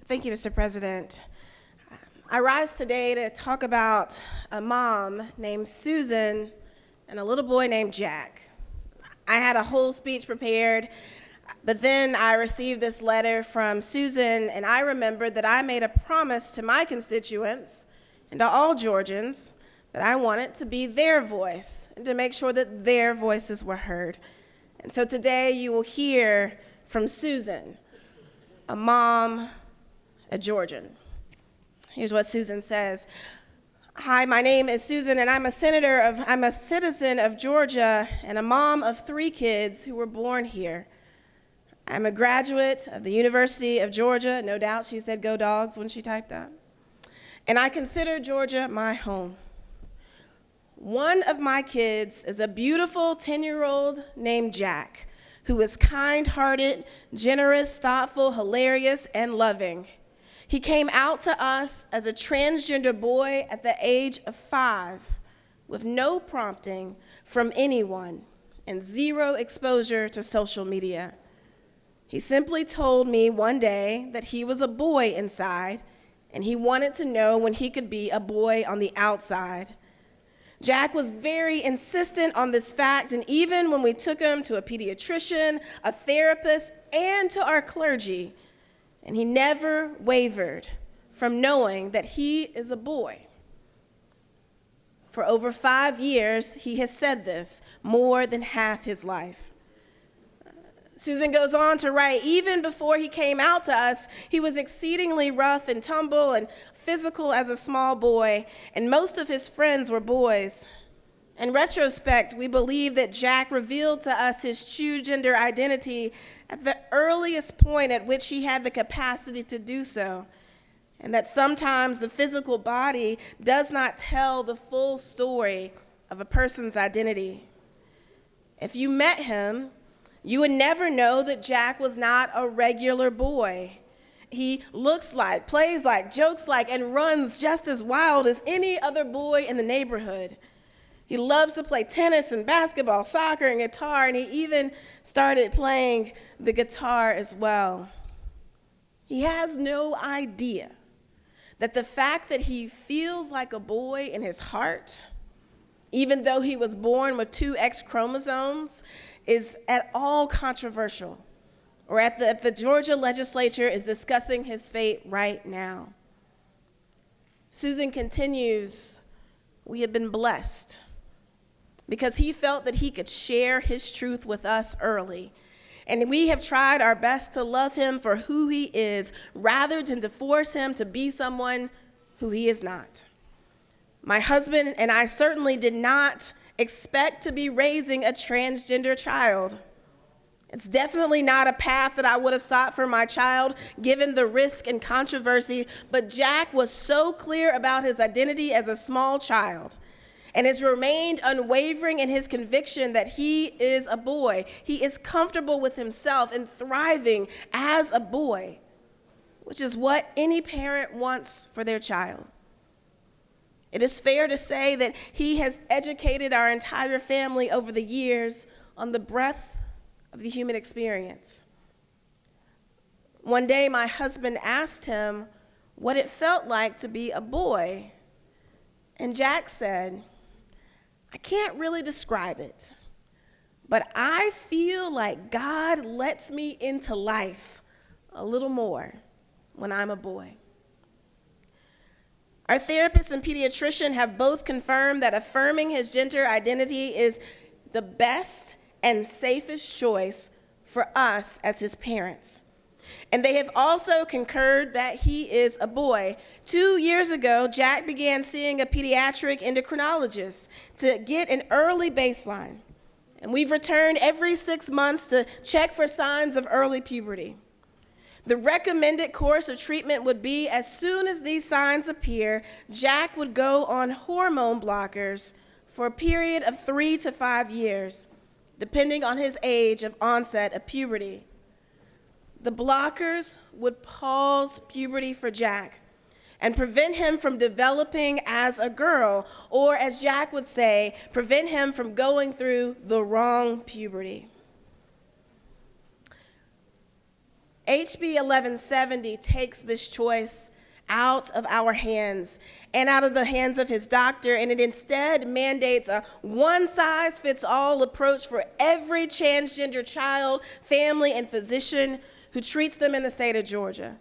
Thank you, Mr. President. I rise today to talk about a mom named Susan and a little boy named Jack. I had a whole speech prepared, but then I received this letter from Susan, and I remembered that I made a promise to my constituents and to all Georgians that I wanted to be their voice and to make sure that their voices were heard. And so today you will hear from Susan, a mom, a Georgian. Here's what Susan says. Hi, my name is Susan, and I'm a citizen of Georgia and a mom of 3 kids who were born here. I'm a graduate of the University of Georgia. No doubt she said go dogs when she typed that. And I consider Georgia my home. One of my kids is a beautiful 10-year-old named Jack, who is kind-hearted, generous, thoughtful, hilarious, and loving. He came out to us as a transgender boy at the age of 5 with no prompting from anyone and 0 exposure to social media. He simply told me one day that he was a boy inside and he wanted to know when he could be a boy on the outside. Jack was very insistent on this fact, and even when we took him to a pediatrician, a therapist, and to our clergy, and he never wavered from knowing that he is a boy. For over 5 years, he has said this more than half his life. Susan goes on to write, even before he came out to us, he was exceedingly rough and tumble and physical as a small boy, and most of his friends were boys. In retrospect, we believe that Jack revealed to us his true gender identity at the earliest point at which he had the capacity to do so, and that sometimes the physical body does not tell the full story of a person's identity. If you met him, you would never know that Jack was not a regular boy. He looks like, plays like, jokes like, and runs just as wild as any other boy in the neighborhood. He loves to play tennis and basketball, soccer and guitar, and he even started playing the guitar as well. He has no idea that the fact that he feels like a boy in his heart, even though he was born with 2 X chromosomes, is at all controversial, or at the Georgia legislature is discussing his fate right now. Susan continues, we have been blessed because he felt that he could share his truth with us early. And we have tried our best to love him for who he is, rather than to force him to be someone who he is not. My husband and I certainly did not expect to be raising a transgender child. It's definitely not a path that I would have sought for my child, given the risk and controversy, but Jack was so clear about his identity as a small child and has remained unwavering in his conviction that he is a boy. He is comfortable with himself and thriving as a boy, which is what any parent wants for their child. It is fair to say that he has educated our entire family over the years on the breadth of the human experience. One day, my husband asked him what it felt like to be a boy, and Jack said, I can't really describe it, but I feel like God lets me into life a little more when I'm a boy. Our therapist and pediatrician have both confirmed that affirming his gender identity is the best and safest choice for us as his parents. And they have also concurred that he is a boy. 2 years ago, Jack began seeing a pediatric endocrinologist to get an early baseline. And we've returned every 6 months to check for signs of early puberty. The recommended course of treatment would be, as soon as these signs appear, Jack would go on hormone blockers for a period of 3 to 5 years, depending on his age of onset of puberty. The blockers would pause puberty for Jack and prevent him from developing as a girl, or as Jack would say, prevent him from going through the wrong puberty. HB 1170 takes this choice out of our hands and out of the hands of his doctor, and it instead mandates a one-size-fits-all approach for every transgender child, family, and physician who treats them in the state of Georgia.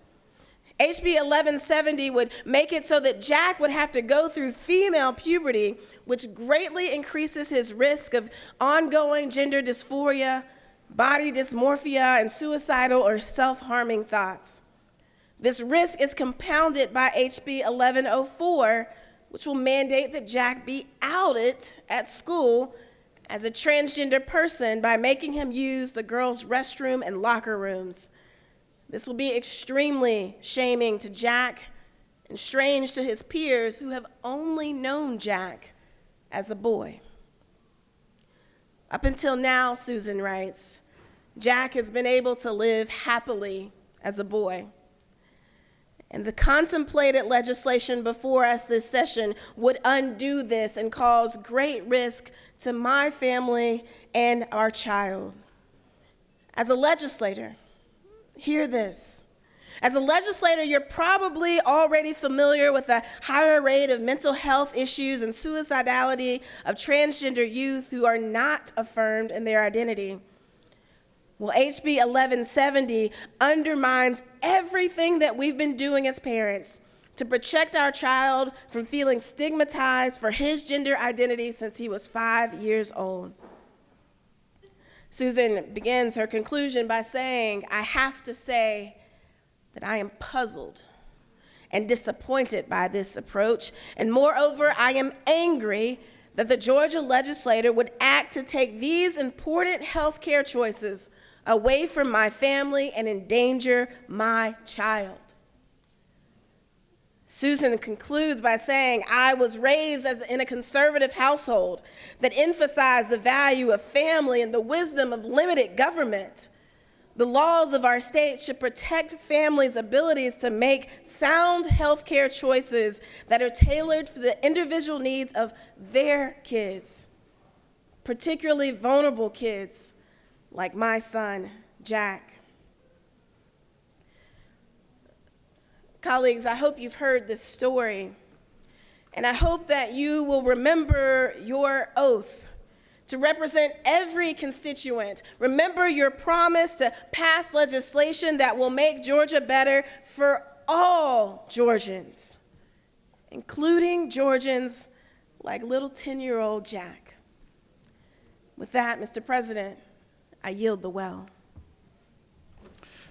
HB 1170 would make it so that Jack would have to go through female puberty, which greatly increases his risk of ongoing gender dysphoria, body dysmorphia, and suicidal or self-harming thoughts. This risk is compounded by HB 1104, which will mandate that Jack be outed at school as a transgender person by making him use the girls' restroom and locker rooms. This will be extremely shaming to Jack and strange to his peers who have only known Jack as a boy. Up until now, Susan writes, Jack has been able to live happily as a boy. And the contemplated legislation before us this session would undo this and cause great risk to my family and our child. As a legislator, hear this. As a legislator, you're probably already familiar with the higher rate of mental health issues and suicidality of transgender youth who are not affirmed in their identity. Well, HB 1170 undermines everything that we've been doing as parents to protect our child from feeling stigmatized for his gender identity since he was 5 years old. Susan begins her conclusion by saying, I have to say that I am puzzled and disappointed by this approach, and moreover, I am angry that the Georgia legislature would act to take these important health care choices away from my family and endanger my child. Susan concludes by saying, I was raised in a conservative household that emphasized the value of family and the wisdom of limited government. The laws of our state should protect families' abilities to make sound health care choices that are tailored for the individual needs of their kids, particularly vulnerable kids like my son, Jack. Colleagues, I hope you've heard this story, and I hope that you will remember your oath to represent every constituent. Remember your promise to pass legislation that will make Georgia better for all Georgians, including Georgians like little 10-year-old Jack. With that, Mr. President, I yield the well.